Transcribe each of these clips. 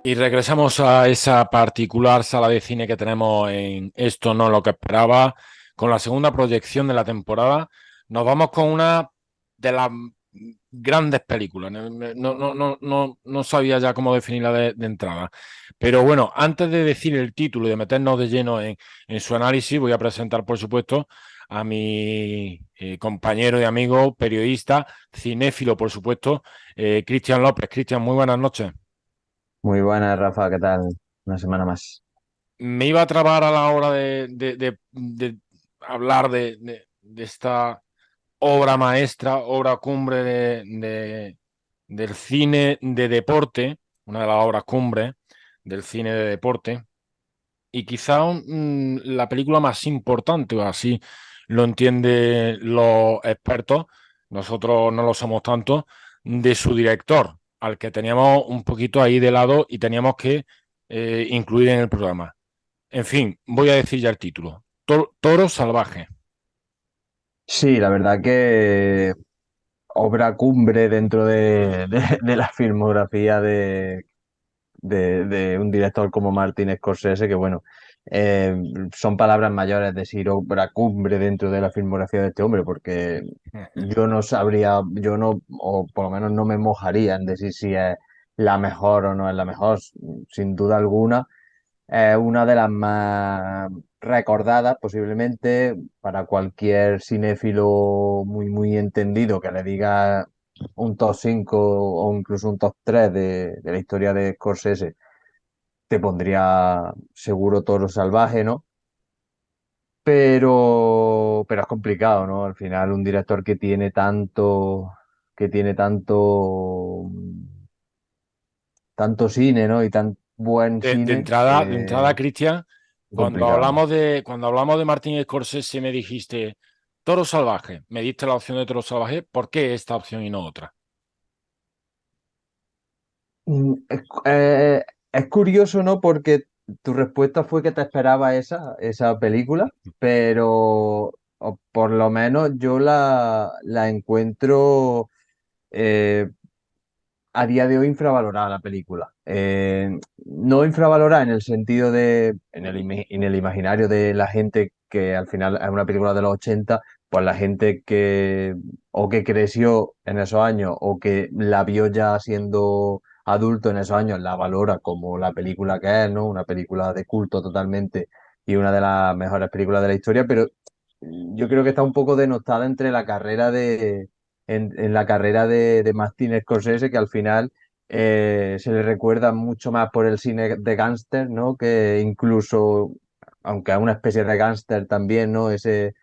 Y regresamos a esa particular sala de cine que tenemos en Esto no es lo que esperaba, con la segunda proyección de la temporada. Nos vamos con una de las grandes películas. No sabía ya cómo definirla de entrada. Pero bueno, antes de decir el título y de meternos de lleno en su análisis, voy a presentar, por supuesto, a mi compañero y amigo, periodista, cinéfilo, por supuesto, Cristian López. Cristian, muy buenas noches. Muy buena, Rafa, ¿qué tal? Una semana más. Me iba a trabar a la hora de hablar de esta obra maestra, obra cumbre del cine de deporte, una de las obras cumbre del cine de deporte, y quizá la película más importante, o así lo entienden los expertos, nosotros no lo somos tanto, de su director, al que teníamos un poquito ahí de lado y teníamos que incluir en el programa. En fin, voy a decir ya el título. Toro Salvaje. Sí, la verdad que obra cumbre dentro de la filmografía de un director como Martin Scorsese, que bueno, eh, son palabras mayores decir obra cumbre dentro de la filmografía de este hombre, porque yo no sabría, yo no, o por lo menos no me mojaría en decir si es la mejor o no es la mejor, sin duda alguna. Una de las más recordadas, posiblemente, para cualquier cinéfilo muy entendido que le diga un top 5 o incluso un top 3 de la historia de Scorsese, te pondría seguro Toro Salvaje, ¿no? Pero es complicado, ¿no? Al final, un director que tiene tanto cine, ¿no? Y tan buen De cine, entrada, Cristian, complicado. cuando hablamos de Martin Scorsese me dijiste Toro Salvaje, me diste la opción de Toro Salvaje, ¿por qué esta opción y no otra? Es curioso, ¿no? Porque tu respuesta fue que te esperaba esa película, pero o por lo menos yo la encuentro eh, a día de hoy infravalorada la película. No infravalorada en el sentido en el imaginario de la gente que al final es una película de los 80, pues la gente que o que creció en esos años o que la vio ya siendo adulto en esos años, la valora como la película que es, ¿no? Una película de culto totalmente y una de las mejores películas de la historia, pero yo creo que está un poco denostada entre la carrera en la carrera de Martin Scorsese, que al final se le recuerda mucho más por el cine de gángster, ¿no? Que incluso, aunque a una especie de gángster también, ¿no? Ese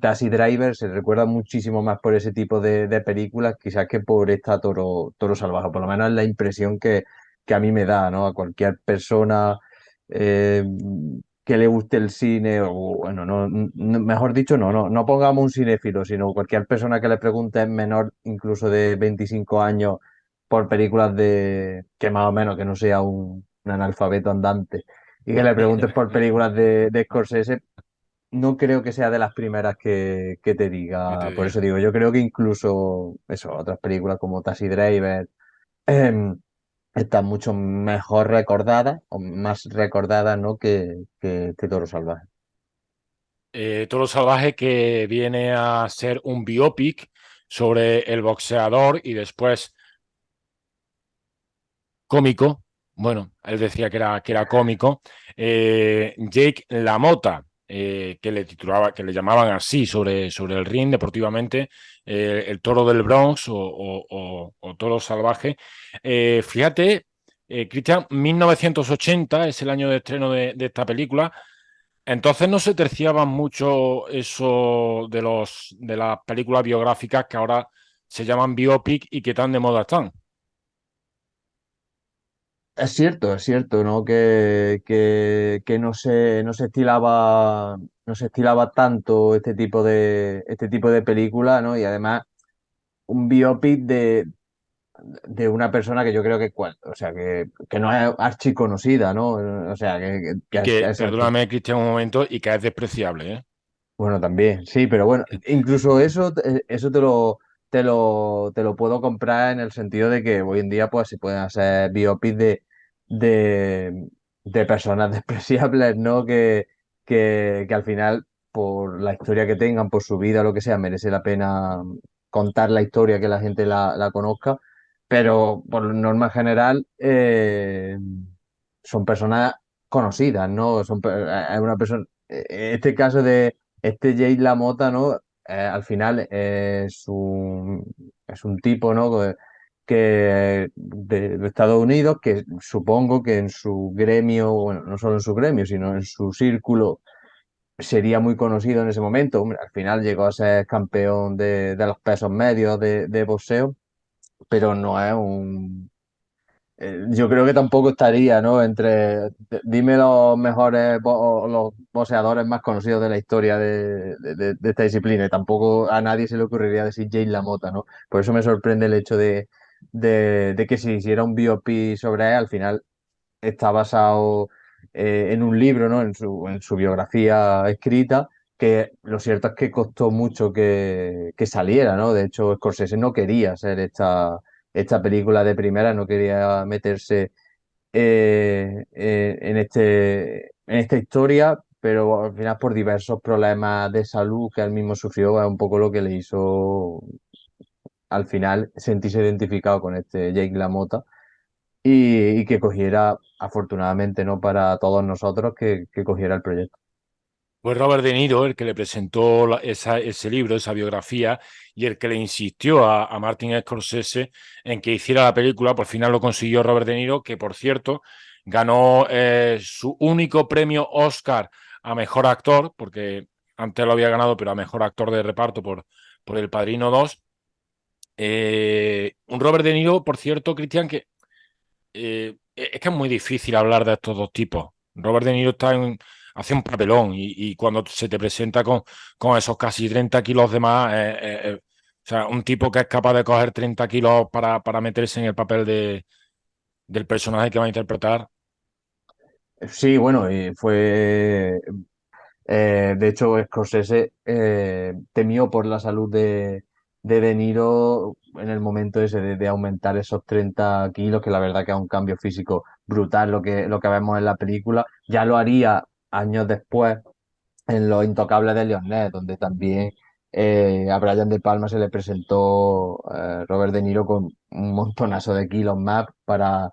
Taxi Driver se recuerda muchísimo más por ese tipo de películas, quizás que por esta Toro Salvaje. Por lo menos es la impresión que a mí me da, ¿no? A cualquier persona eh, que le guste el cine, o bueno, mejor dicho, no pongamos un cinéfilo, sino cualquier persona que le pregunte es menor incluso de 25 años por películas de que más o menos que no sea un analfabeto andante y que le preguntes por películas de Scorsese, no creo que sea de las primeras que te Que te diga. Por eso diga. digo, yo creo que incluso eso, otras películas como Taxi Driver, em, está mucho mejor recordada o más recordada, ¿no? que Toro Salvaje. Toro Salvaje que viene a ser un biopic sobre el boxeador y después cómico, bueno, él decía que era cómico, Jake LaMotta, que le titulaba, que le llamaban así sobre el ring deportivamente, el toro del Bronx o toro salvaje. Fíjate, Cristian, 1980 es el año de estreno de esta película. Entonces no se terciaban mucho eso de las películas biográficas que ahora se llaman biopic y que tan de moda están. Es cierto, ¿no? Que no se estilaba tanto este tipo de película, ¿no? Y además un biopic de una persona que yo creo que, o sea, que no es archiconocida, ¿no? O sea, Y que que, es perdóname, Cristian, un momento, y que es despreciable, ¿eh? bueno, también, sí, pero bueno, incluso eso, eso te lo puedo comprar en el sentido de que hoy en día pues se pueden hacer biopics de, de personas despreciables, ¿no? Que al final, por la historia que tengan, por su vida, lo que sea, merece la pena contar la historia, que la gente la conozca, pero por norma general son personas conocidas, ¿no? Es una persona, este caso de este Jay LaMotta, ¿no? Al final es un tipo, ¿no? De Estados Unidos, que supongo que en su gremio, bueno, no solo en su gremio, sino en su círculo, sería muy conocido en ese momento. Hombre, al final llegó a ser campeón de los pesos medios de boxeo, pero no es un... yo creo que tampoco estaría, ¿no? Dime los mejores los boxeadores más conocidos de la historia de esta disciplina. Y tampoco a nadie se le ocurriría decir Jay LaMotta, ¿no? Por eso me sorprende el hecho de que si hiciera un biopic sobre él, al final está basado en un libro, ¿no? En su biografía escrita, que lo cierto es que costó mucho que saliera, ¿no? De hecho, Scorsese no quería hacer esta película de primera, no quería meterse en esta historia, pero al final por diversos problemas de salud que él mismo sufrió, es un poco lo que le hizo al final sentirse identificado con este Jake LaMotta y que cogiera, afortunadamente no para todos nosotros, que cogiera el proyecto. Fue Robert De Niro el que le presentó ese libro, esa biografía, y el que le insistió a Martin Scorsese en que hiciera la película. Por final lo consiguió Robert De Niro, que por cierto ganó su único premio Oscar a mejor actor, porque antes lo había ganado, pero a mejor actor de reparto por El Padrino 2. Un Robert De Niro, por cierto, Cristian, que es que es muy difícil hablar de estos dos tipos. Robert De Niro hace un papelón y cuando se te presenta con esos casi 30 kilos de más, o sea, un tipo que es capaz de coger 30 kilos para meterse en el papel del personaje que va a interpretar. Sí, bueno, de hecho, Scorsese temió por la salud De Niro en el momento ese de aumentar esos 30 kilos, que la verdad que es un cambio físico brutal lo que vemos en la película. Ya lo haría años después en Los Intocables de Leon, donde también a Brian De Palma se le presentó Robert De Niro con un montonazo de kilos más para,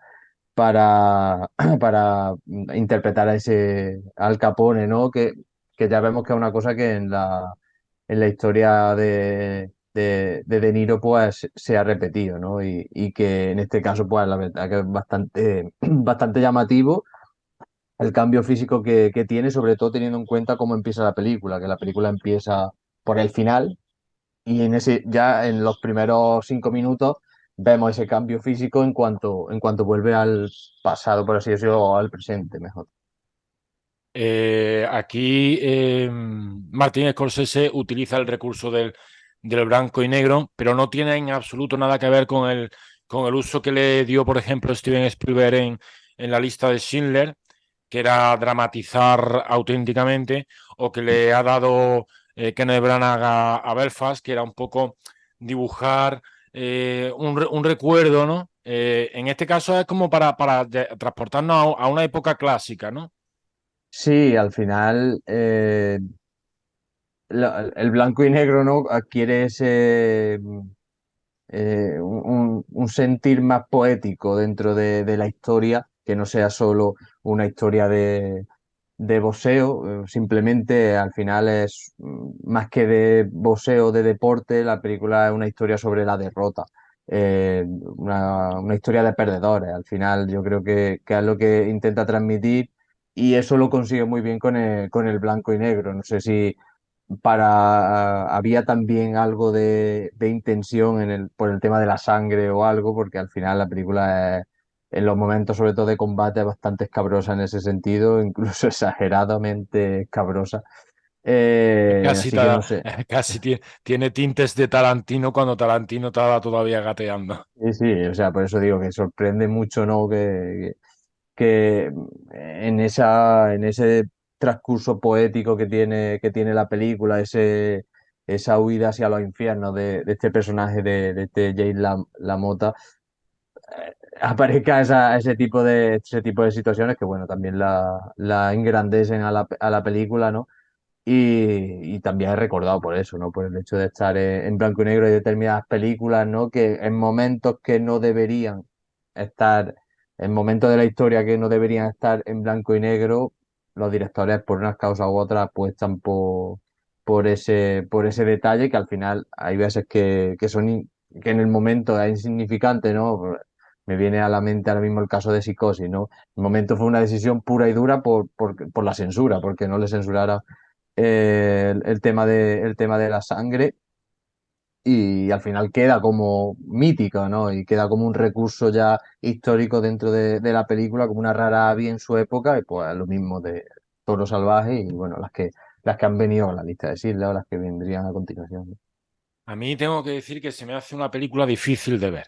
para interpretar a ese Al Capone, ¿no? Que ya vemos que es una cosa que en la historia De Niro pues se ha repetido, ¿no? Y que en este caso pues la verdad que es bastante, bastante llamativo el cambio físico que tiene, sobre todo teniendo en cuenta cómo empieza la película, que la película empieza por el final y ya en los primeros 5 minutos vemos ese cambio físico en cuanto vuelve al pasado, por así decirlo, o al presente, mejor. Aquí Martin Scorsese utiliza el recurso del blanco y negro, pero no tiene en absoluto nada que ver con el uso que le dio, por ejemplo, Steven Spielberg en la lista de Schindler, que era dramatizar auténticamente, o que le ha dado Kenneth Branagh a Belfast, que era un poco dibujar un recuerdo, ¿no? En este caso es como para transportarnos a una época clásica, ¿no? Sí, al final el blanco y negro, ¿no? Adquiere un sentir más poético dentro de la historia, que no sea solo una historia de boxeo, simplemente al final es más que de boxeo, de deporte, la película es una historia sobre la derrota, una historia de perdedores. Al final yo creo que es lo que intenta transmitir y eso lo consigue muy bien con el blanco y negro. No sé si había también algo de intención por el tema de la sangre o algo, porque al final la película en los momentos sobre todo de combate es bastante escabrosa en ese sentido, incluso exageradamente escabrosa. Casi, Así que no sé. tiene tintes de Tarantino cuando Tarantino estaba todavía gateando. Sí, sí, o sea, por eso digo que sorprende mucho, ¿no? Que en ese transcurso poético que tiene la película, esa huida hacia los infiernos de este personaje de este Jay LaMotta, aparezca ese tipo de situaciones que, bueno, también la engrandecen a la película, ¿no? Y también es recordado por eso, ¿no? Por el hecho de estar en blanco y negro y determinadas películas, ¿no? Que en momentos que no deberían estar, en momentos de la historia que no deberían estar en blanco y negro, los directores, por unas causas u otras, apuestan por ese detalle que al final hay veces que en el momento es insignificante, ¿no? Me viene a la mente ahora mismo el caso de Psicosis, ¿no? El momento fue una decisión pura y dura por la censura, porque no le censurara el tema de la sangre y al final queda como mítico, ¿no? Y queda como un recurso ya histórico dentro de la película, como una rara avis en su época, y pues lo mismo de Toro Salvaje y bueno, las que han venido a la lista de Schindler o las que vendrían a continuación, ¿no? A mí tengo que decir que se me hace una película difícil de ver.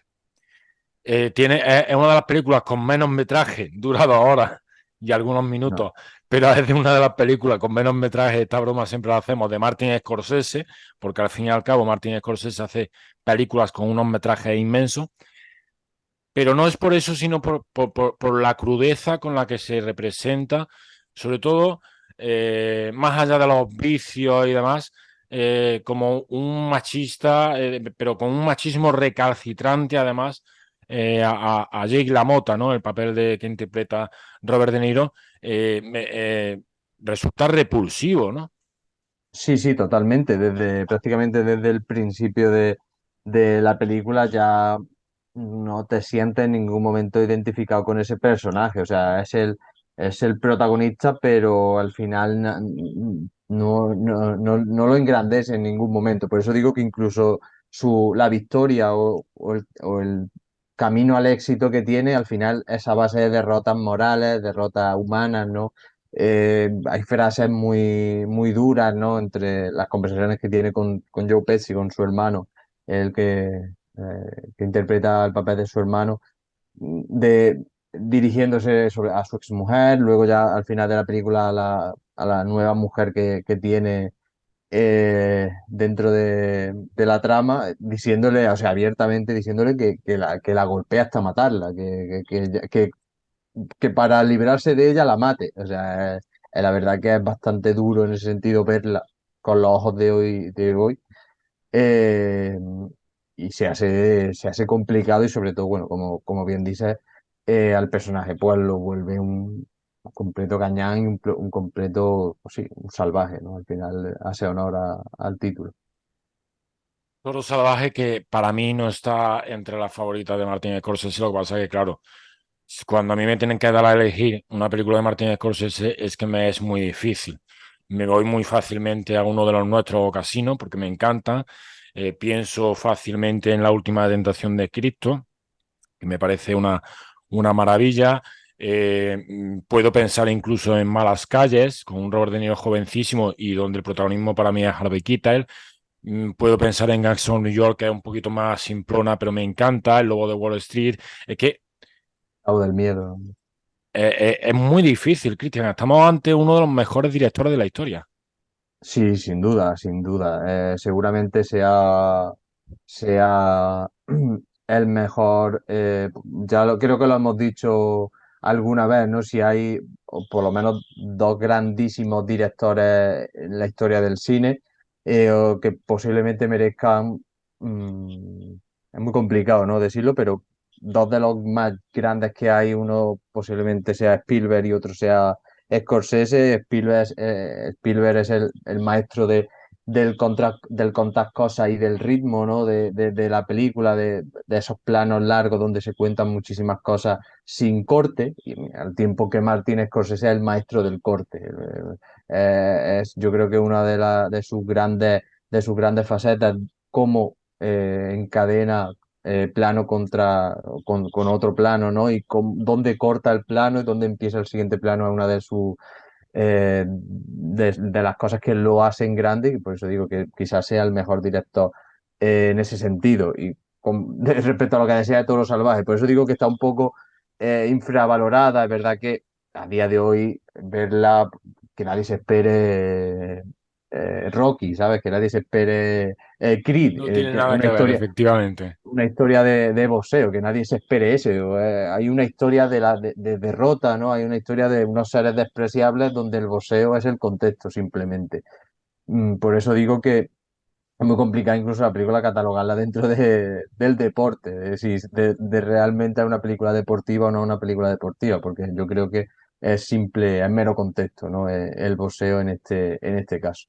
Es una de las películas con menos metraje, dura 2 horas y algunos No. minutos, pero es de una de las películas con menos metraje, esta broma siempre la hacemos, de Martin Scorsese, porque al fin y al cabo Martin Scorsese hace películas con unos metrajes inmensos, pero no es por eso, sino por la crudeza con la que se representa, sobre todo, más allá de los vicios y demás, como un machista, pero con un machismo recalcitrante, además, a Jake LaMotta, ¿no? El papel que interpreta Robert De Niro, resulta repulsivo, ¿no? Sí, sí, totalmente. Prácticamente desde el principio de la película ya no te sientes en ningún momento identificado con ese personaje. O sea, es el protagonista, pero al final no lo engrandece en ningún momento. Por eso digo que incluso la victoria o el camino al éxito que tiene, al final es a base de derrotas morales, derrotas humanas, ¿no? Hay frases muy duras, ¿no? Entre las conversaciones que tiene con Joe Pesci, con su hermano, el que interpreta el papel de su hermano, dirigiéndose a su exmujer, luego ya al final de la película a la nueva mujer que tiene dentro de la trama, diciéndole, o sea, abiertamente diciéndole que la golpea hasta matarla, que para librarse de ella la mate. O sea, la verdad que es bastante duro en ese sentido verla con los ojos de hoy. Eh, y se hace complicado y sobre todo, bueno, como bien dices, al personaje pues lo vuelve un completo cañán y un completo, pues sí, un salvaje, ¿no? Al final hace honor al título. Toro Salvaje que para mí no está entre las favoritas de Martin Scorsese, lo que pasa es que, claro, cuando a mí me tienen que dar a elegir una película de Martin Scorsese es que me es muy difícil. Me voy muy fácilmente a uno de los nuestros o Casino porque me encanta. Pienso fácilmente en La Última Tentación de Cristo, que me parece una maravilla. Puedo pensar incluso en Malas Calles, con un Robert De Niro jovencísimo y donde el protagonismo para mí es Harvey Keitel. Puedo pensar en Gangs of New York, que es un poquito más simplona, pero me encanta. El Lobo de Wall Street. Es que O del miedo. es muy difícil, Cristian. Estamos ante uno de los mejores directores de la historia. Sí, sin duda, sin duda. Seguramente sea el mejor. Creo que lo hemos dicho alguna vez, ¿no? Si hay o por lo menos dos grandísimos directores en la historia del cine, o que posiblemente merezcan. mm, es muy complicado, ¿no? Decirlo, pero dos de los más grandes que hay, uno posiblemente sea Spielberg y otro sea Scorsese. Spielberg es el maestro del contar cosas y del ritmo, ¿no? De la película, de esos planos largos donde se cuentan muchísimas cosas sin corte, y al tiempo que Martin Scorsese es el maestro del corte. Yo creo que una de sus grandes facetas, cómo encadena plano con otro plano, ¿no? Y dónde corta el plano y dónde empieza el siguiente plano es una de las cosas que lo hacen grande y por eso digo que quizás sea el mejor director en ese sentido. Y respecto a lo que decía de Toro Salvaje, por eso digo que está un poco infravalorada. Es verdad que a día de hoy verla, que nadie se espere Rocky, ¿sabes? Que nadie se espere Creed, No tiene que nada que ver, efectivamente. una historia de boxeo, que nadie se espere ese. Hay una historia de derrota, ¿no? Hay una historia de unos seres despreciables donde el boxeo es el contexto simplemente. Por eso digo que es muy complicado incluso la película catalogarla dentro del deporte, de realmente es una película deportiva o no una película deportiva, porque yo creo que es simple, es mero contexto, ¿no? El boxeo en este caso.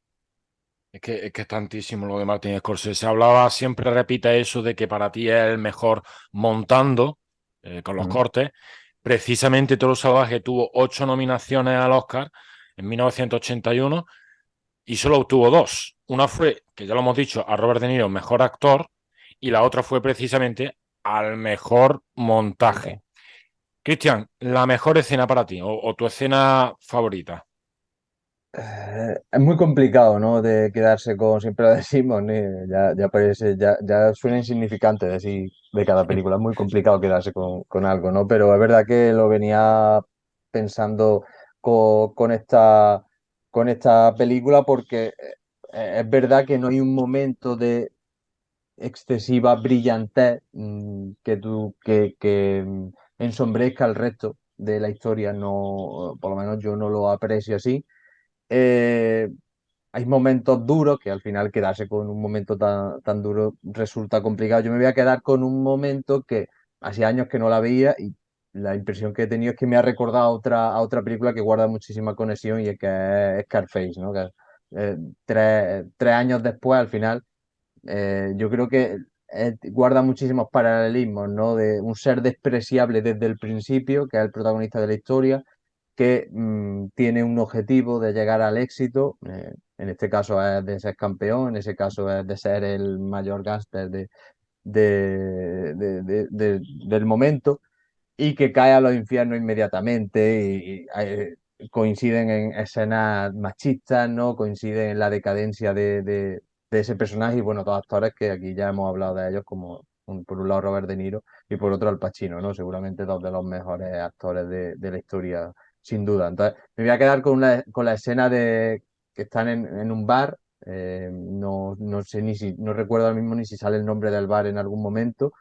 Es que es tantísimo lo de Martin Scorsese. Hablaba, siempre repite eso de que para ti es el mejor montando, con los Mm. cortes. Precisamente Toro Salvaje tuvo 8 nominaciones al Oscar en 1981 y solo obtuvo 2. Una fue, que ya lo hemos dicho, a Robert De Niro, mejor actor, y la otra fue precisamente al mejor montaje. Cristian, la mejor escena para ti o tu escena favorita. Es muy complicado, ¿no? De quedarse con, siempre lo decimos, ¿no? Ya parece, ya suena insignificante decir de cada película. Es muy complicado quedarse con algo, ¿no? Pero es verdad que lo venía pensando con esta película porque es verdad que no hay un momento de excesiva brillantez que ensombrezca el resto de la historia. No, por lo menos yo no lo aprecio así. Eh, Hay momentos duros que al final quedarse con un momento tan duro resulta complicado. Yo me voy a quedar con un momento que hace años que no la veía y la impresión que he tenido es que me ha recordado a otra película que guarda muchísima conexión y es que es Scarface, ¿no? Que, tres años después, al final, yo creo que guarda muchísimos paralelismos, ¿no? De un ser despreciable desde el principio, que es el protagonista de la historia que tiene un objetivo de llegar al éxito, en este caso es de ser campeón, en ese caso es de ser el mayor gángster del momento, y que cae a los infiernos inmediatamente coinciden en escenas machistas, ¿no? Coinciden en la decadencia de ese personaje y bueno, dos actores que aquí ya hemos hablado de ellos como por un lado Robert De Niro y por otro Al Pacino, ¿no? Seguramente dos de los mejores actores de la historia, sin duda. Entonces, me voy a quedar con la escena de que están en un bar. No sé ni si, no recuerdo ahora mismo ni si sale el nombre del bar en algún momento,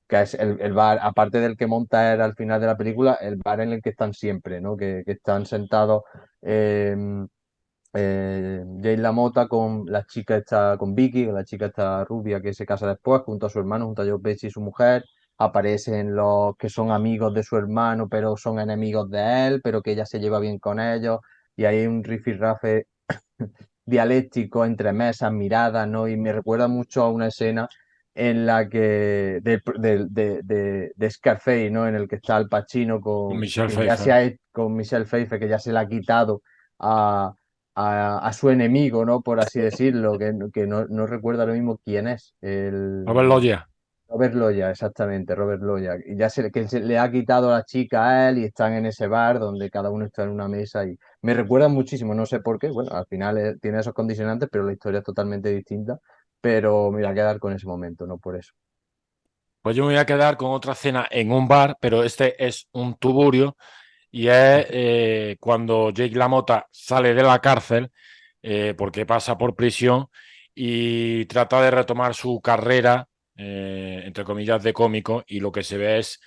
que es el bar, aparte del que monta él al final de la película, el bar en el que están siempre, ¿no? Que están sentados eh, Jane LaMotta con la chica esta, con Vicky, con la chica esta rubia que se casa después, junto a su hermano, junto a Joe Pesci y su mujer. Aparecen los que son amigos de su hermano, pero son enemigos de él, pero que ella se lleva bien con ellos. Y hay un rifirrafe dialéctico entre mesas, miradas, ¿no? Y me recuerda mucho a una escena en la que de Scarface, ¿no? En el que está Al Pacino Con con Michelle que ya Pfeiffer. con Michelle Pfeiffer, que ya se le ha quitado a, a su enemigo, ¿no? Por así decirlo, que no recuerdo ahora mismo quién es. Robert Loggia. Robert Loya, exactamente, Robert Loya. Y ya que se le ha quitado a la chica a él y están en ese bar donde cada uno está en una mesa y me recuerda muchísimo, no sé por qué. Bueno, al final tiene esos condicionantes, pero la historia es totalmente distinta. Pero me voy a quedar con ese momento, no por eso. Pues yo me voy a quedar con otra cena en un bar, pero este es un tuburio y es cuando Jake LaMotta sale de la cárcel porque pasa por prisión y trata de retomar su carrera, entre comillas, de cómico y lo que se ve es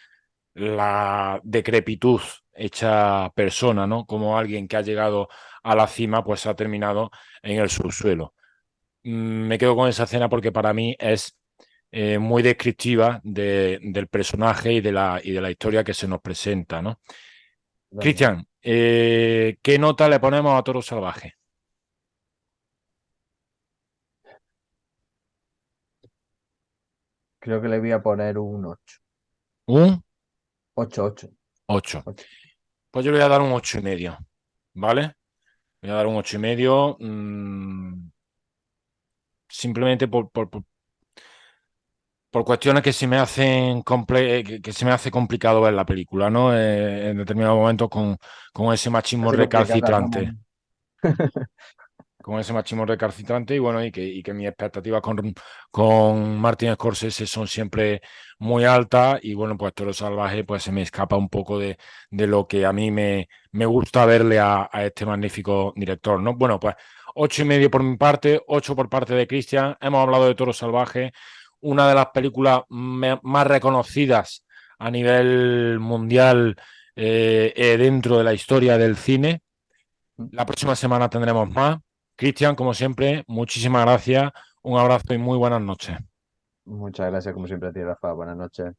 la decrepitud hecha persona, ¿no? Como alguien que ha llegado a la cima, pues ha terminado en el subsuelo. Me quedo con esa escena porque para mí es muy descriptiva del personaje y de la historia que se nos presenta, ¿no? Totalmente. Cristian, ¿qué nota le ponemos a Toro Salvaje? Creo que le voy a poner un 8. Un 8, 8. 8. Pues yo le voy a dar un 8,5, ¿vale? Voy a dar un 8,5, simplemente por cuestiones que se me hacen que se me hace complicado ver la película, ¿no? En determinados momentos con ese machismo Hace complicada, ¿no? recalcitrante. Con ese machismo recalcitrante y bueno, y que mis expectativas con Martin Scorsese son siempre muy altas y bueno, pues Toro Salvaje pues se me escapa un poco de lo que a mí me gusta verle a este magnífico director, ¿no? Bueno, pues 8,5 por mi parte, 8 por parte de Cristian, hemos hablado de Toro Salvaje, una de las películas más reconocidas a nivel mundial dentro de la historia del cine. La próxima semana tendremos más. Cristian, como siempre, muchísimas gracias, un abrazo y muy buenas noches. Muchas gracias, como siempre, a ti, Rafa. Buenas noches.